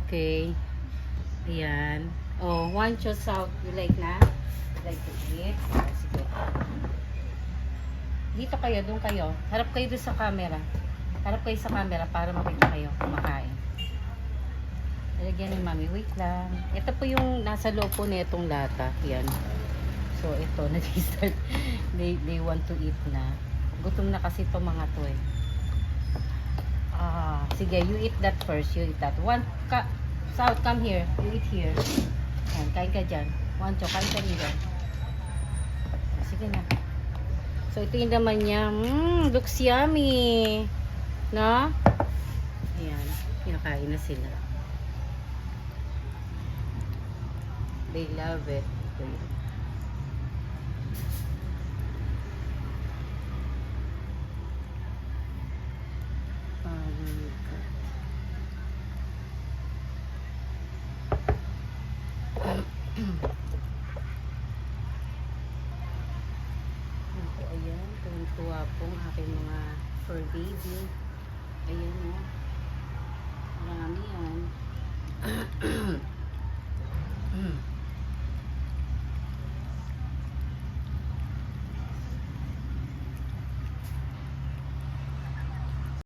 Okay. Ayan. Oh, one choose out. You like na? You like to eat? Oh, sige. Dito kayo, doon kayo. Harap kayo doon sa camera. Harap kayo sa camera para makita kayo kumakain. Lalagyan ni Mami. Wait lang. Ito po yung nasa loob po na itong lata. Yan. So, ito. Nag-start. They want to eat na. Gutom na kasi ito mga to eh. Sige, you eat that first. You eat that. South, come here. You eat here. Yan, kain ka dyan. Wancho, kain ka rin dyan. Sige na. So, ito yung naman niya. Looks yummy. No? Ayan. Pinakain na sila. They love it. Ito yun. Ayan, tuwang-tuwa pong aking mga fur baby. Ayan o.